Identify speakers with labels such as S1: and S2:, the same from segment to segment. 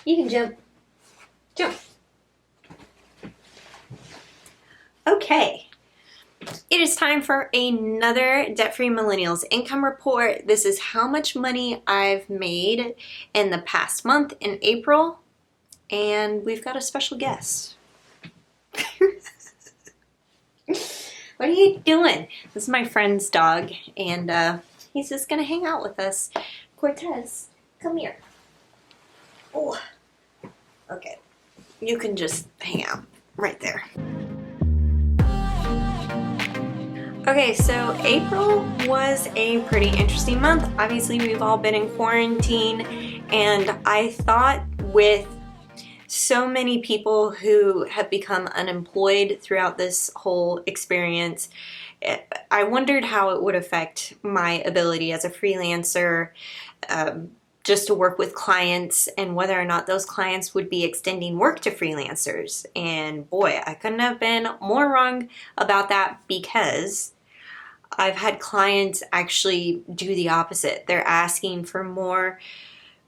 S1: You can jump. Jump. Okay. It is time for another Debt-Free Millennials income report. This is how much money I've made in the past month in April, and we've got a special guest. What are you doing? This is my friend's dog, and he's just gonna hang out with us. Cortez, come here. Oh, okay. You can just hang out right there. Okay, so April was a pretty interesting month. Obviously, we've all been in quarantine, and I thought with so many people who have become unemployed throughout this whole experience, I wondered how it would affect my ability as a freelancer, just to work with clients, and whether or not those clients would be extending work to freelancers. And boy, I couldn't have been more wrong about that, because I've had clients actually do the opposite. They're asking for more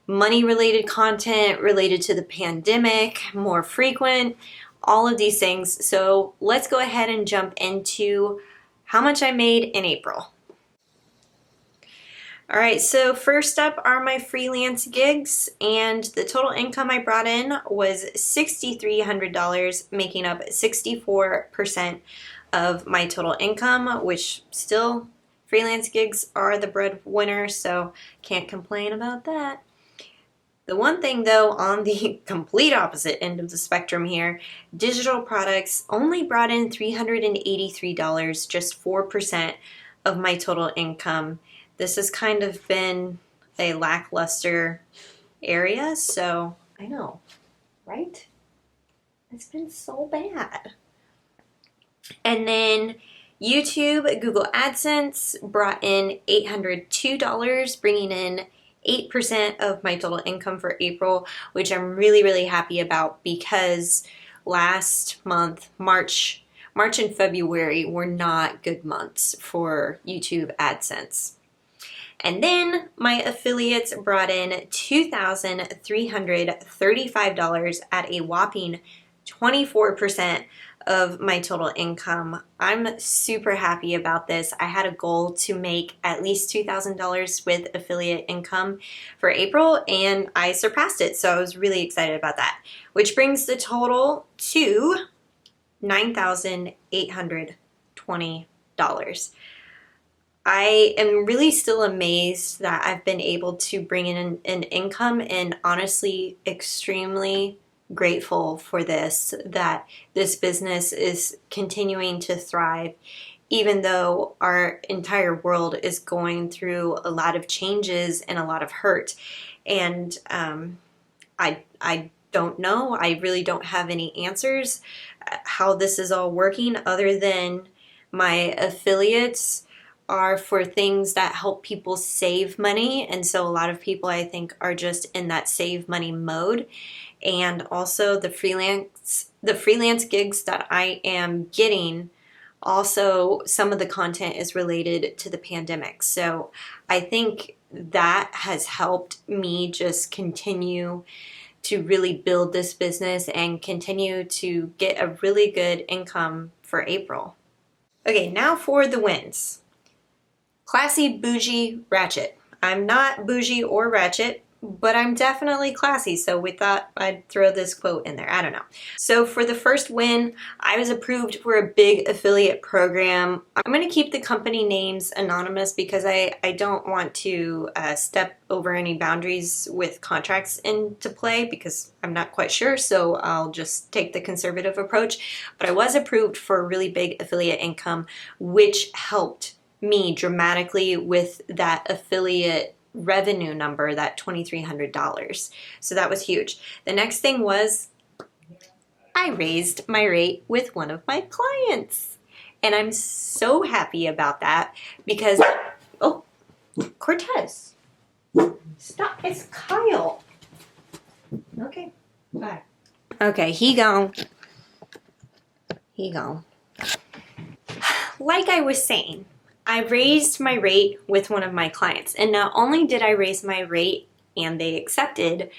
S1: money-related content related to the pandemic, more frequent, all of these things. So let's go ahead and jump into how much I made in April. All right, so first up are my freelance gigs, and the total income I brought in was $6,300, making up 64% of my total income, which still, freelance gigs are the breadwinner, so can't complain about that. The one thing though, on the complete opposite end of the spectrum here, digital products only brought in $383, just 4% of my total income. This has kind of been a lackluster area, so I know, right? It's been so bad. And then YouTube, Google AdSense brought in $802, bringing in 8% of my total income for April, which I'm really happy about, because last month, March and February were not good months for YouTube AdSense. And then my affiliates brought in $2,335 at a whopping 24% of my total income. I'm super happy about this. I had a goal to make at least $2,000 with affiliate income for April, and I surpassed it, so I was really excited about that, which brings the total to $9,820. I am really still amazed that I've been able to bring in an income, and honestly extremely grateful for this, that this business is continuing to thrive, even though our entire world is going through a lot of changes and a lot of hurt. And I don't know, I really don't have any answers how this is all working, other than my affiliates are for things that help people save money, and so a lot of people, I think, are just in that save money mode. And also the freelance gigs that I am getting, also some of the content is related to the pandemic. So I think that has helped me just continue to really build this business and continue to get a really good income for April. Okay, now for the wins. Classy, bougie, ratchet. I'm not bougie or ratchet, but I'm definitely classy, so we thought I'd throw this quote in there. I don't know. So for the first win, I was approved for a big affiliate program. I'm going to keep the company names anonymous because I don't want to step over any boundaries with contracts into play, because I'm not quite sure, so I'll just take the conservative approach. But I was approved for a really big affiliate income, which helped me dramatically with that affiliate revenue number, that $2,300. So that was huge. The next thing was I raised my rate with one of my clients. And I'm so happy about that, because, oh, Cortez, stop, it's Kyle. Okay, bye. Okay, he gone. Like I was saying, I raised my rate with one of my clients, and not only did I raise my rate and they accepted,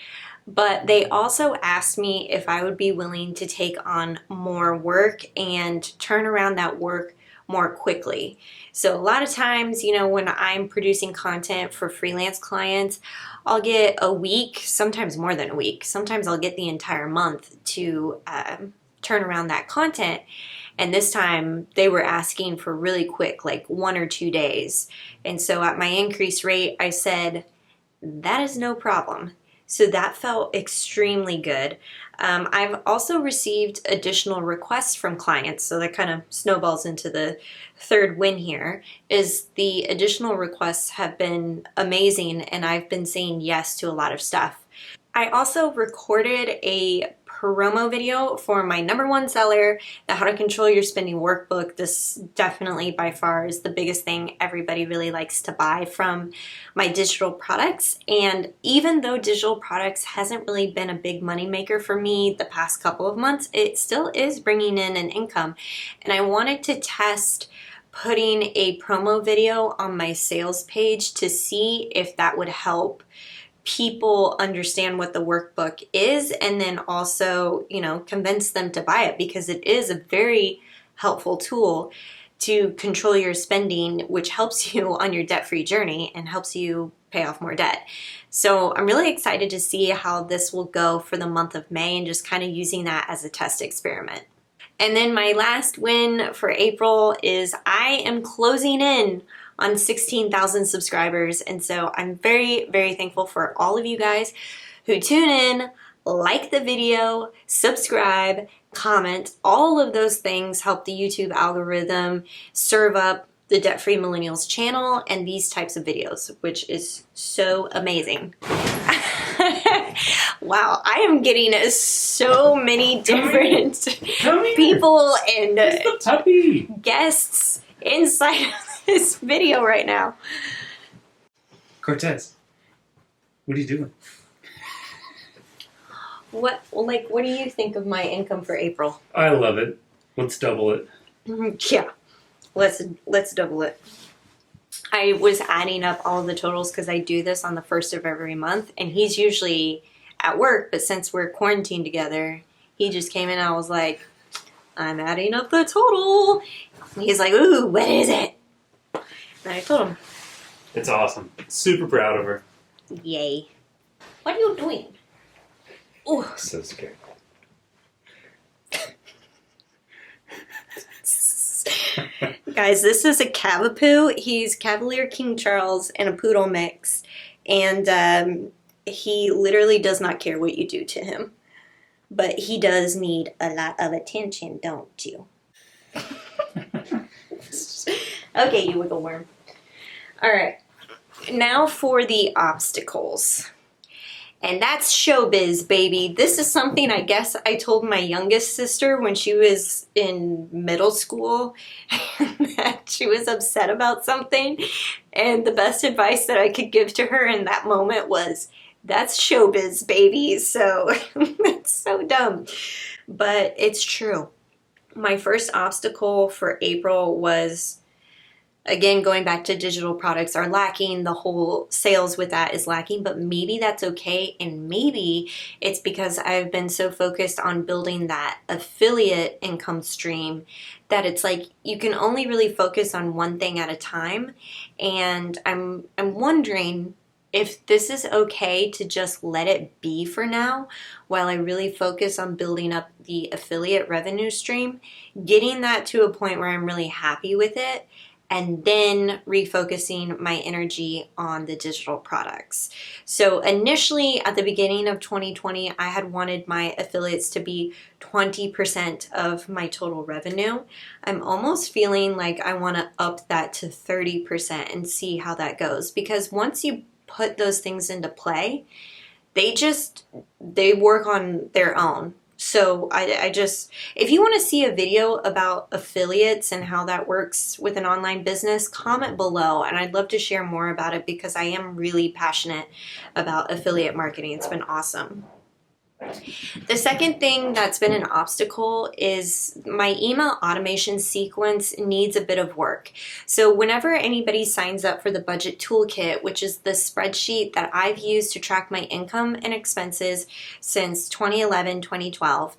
S1: But they also asked me if I would be willing to take on more work and turn around that work more quickly. So a lot of times, when I'm producing content for freelance clients, I'll get a week, sometimes more than a week. Sometimes I'll get the entire month to turn around that content. And this time they were asking for really quick, like 1 or 2 days. And so at my increased rate, I said, that is no problem. So that felt extremely good. I've also received additional requests from clients, so that kind of snowballs into the third win here, is the additional requests have been amazing, and I've been saying yes to a lot of stuff. I also recorded a promo video for my #1 seller, the How to Control Your Spending workbook. This definitely by far is the biggest thing everybody really likes to buy from my digital products. And even though digital products hasn't really been a big money maker for me the past couple of months, it still is bringing in an income. And I wanted to test putting a promo video on my sales page to see if that would help people understand what the workbook is, and then also, convince them to buy it, because it is a very helpful tool to control your spending, which helps you on your debt-free journey and helps you pay off more debt. So I'm really excited to see how this will go for the month of May, and just kind of using that as a test experiment. And then my last win for April is I am closing in on 16,000 subscribers. And so I'm very, very thankful for all of you guys who tune in, like the video, subscribe, comment. All of those things help the YouTube algorithm serve up the Debt Free Millennials channel and these types of videos, which is so amazing. Wow, I am getting so many different people and guests inside of this video right now.
S2: Cortez, what are you doing?
S1: What do you think of my income for April?
S2: I love it. Let's double it.
S1: Yeah, let's double it. I was adding up all of the totals because I do this on the 1st of every month, and he's usually at work, but since we're quarantined together, he just came in and I was like, I'm adding up the total. And he's like, ooh, what is it? And I told him.
S2: It's awesome. Super proud of her.
S1: Yay. What are you doing? Ooh.
S2: So scared.
S1: Guys, this is a Cavapoo. He's Cavalier King Charles and a poodle mix. And he literally does not care what you do to him. But he does need a lot of attention, don't you? Okay, you wiggle worm. All right. Now for the obstacles. And that's showbiz, baby. This is something I guess I told my youngest sister when she was in middle school that she was upset about something. And the best advice that I could give to her in that moment was, that's showbiz, baby. So it's so dumb. But it's true. My first obstacle for April was, again, going back to digital products are lacking. The whole sales with that is lacking, but maybe that's okay. And maybe it's because I've been so focused on building that affiliate income stream that it's like you can only really focus on one thing at a time. And I'm wondering if this is okay to just let it be for now while I really focus on building up the affiliate revenue stream, getting that to a point where I'm really happy with it, and then refocusing my energy on the digital products. So initially at the beginning of 2020, I had wanted my affiliates to be 20% of my total revenue. I'm almost feeling like I want to up that to 30% and see how that goes, because once you put those things into play, they work on their own. So I just, if you want to see a video about affiliates and how that works with an online business, comment below, and I'd love to share more about it because I am really passionate about affiliate marketing. It's been awesome. The second thing that's been an obstacle is my email automation sequence needs a bit of work. So whenever anybody signs up for the budget toolkit, which is the spreadsheet that I've used to track my income and expenses since 2011, 2012,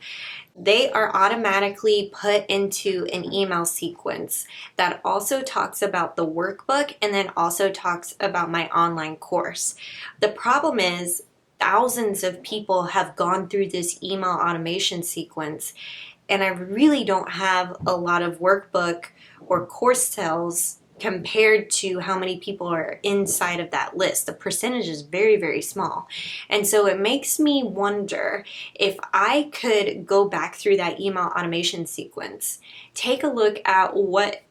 S1: they are automatically put into an email sequence that also talks about the workbook and then also talks about my online course. The problem is thousands of people have gone through this email automation sequence, and I really don't have a lot of workbook or course sales compared to how many people are inside of that list. The percentage is very, very small. And so it makes me wonder if I could go back through that email automation sequence, take a look at what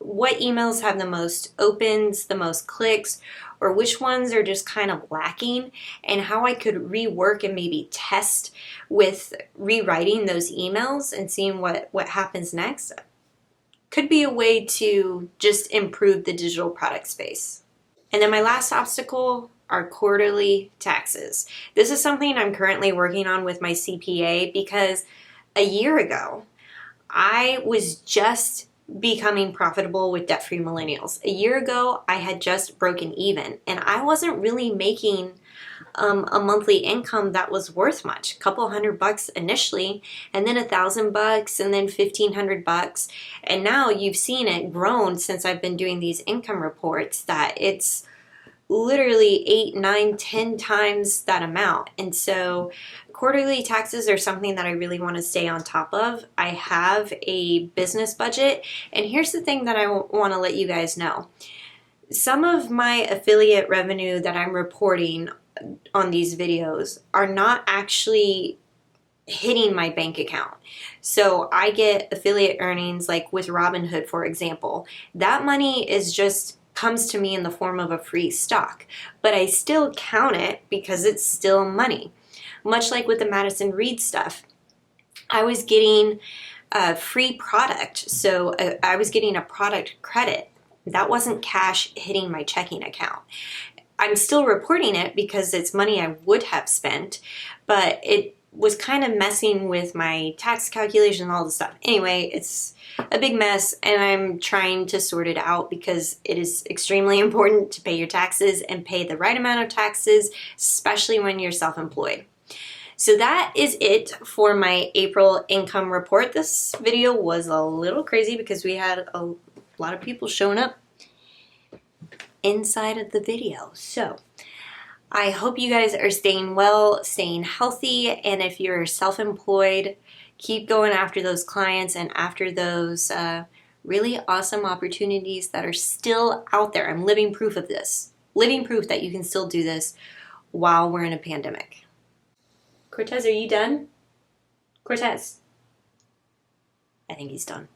S1: emails have the most opens, the most clicks, or which ones are just kind of lacking, and how I could rework and maybe test with rewriting those emails and seeing what happens next. Could be a way to just improve the digital product space. And then my last obstacle are quarterly taxes. This is something I'm currently working on with my CPA because a year ago, I was just becoming profitable with Debt-Free Millennials. A year ago, I had just broken even, and I wasn't really making a monthly income that was worth much. A couple $100 initially, and then $1,000, and then $1,500. And now you've seen it grown since I've been doing these income reports that it's literally 8, 9, 10 times that amount. And so quarterly taxes are something that I really want to stay on top of. I have a business budget, and here's the thing that I want to let you guys know. Some of my affiliate revenue that I'm reporting on these videos are not actually hitting my bank account. So I get affiliate earnings like with Robinhood, for example. That money is just comes to me in the form of a free stock, but I still count it because it's still money. Much like with the Madison Reed stuff, I was getting a free product, so I was getting a product credit. That wasn't cash hitting my checking account. I'm still reporting it because it's money I would have spent, but it was kind of messing with my tax calculation and all this stuff. Anyway, it's a big mess, and I'm trying to sort it out because it is extremely important to pay your taxes and pay the right amount of taxes, especially when you're self-employed. So that is it for my April income report. This video was a little crazy because we had a lot of people showing up inside of the video. So I hope you guys are staying well, staying healthy, and if you're self-employed, keep going after those clients and after those really awesome opportunities that are still out there. I'm living proof of this. Living proof that you can still do this while we're in a pandemic. Cortez, are you done? Cortez. I think he's done.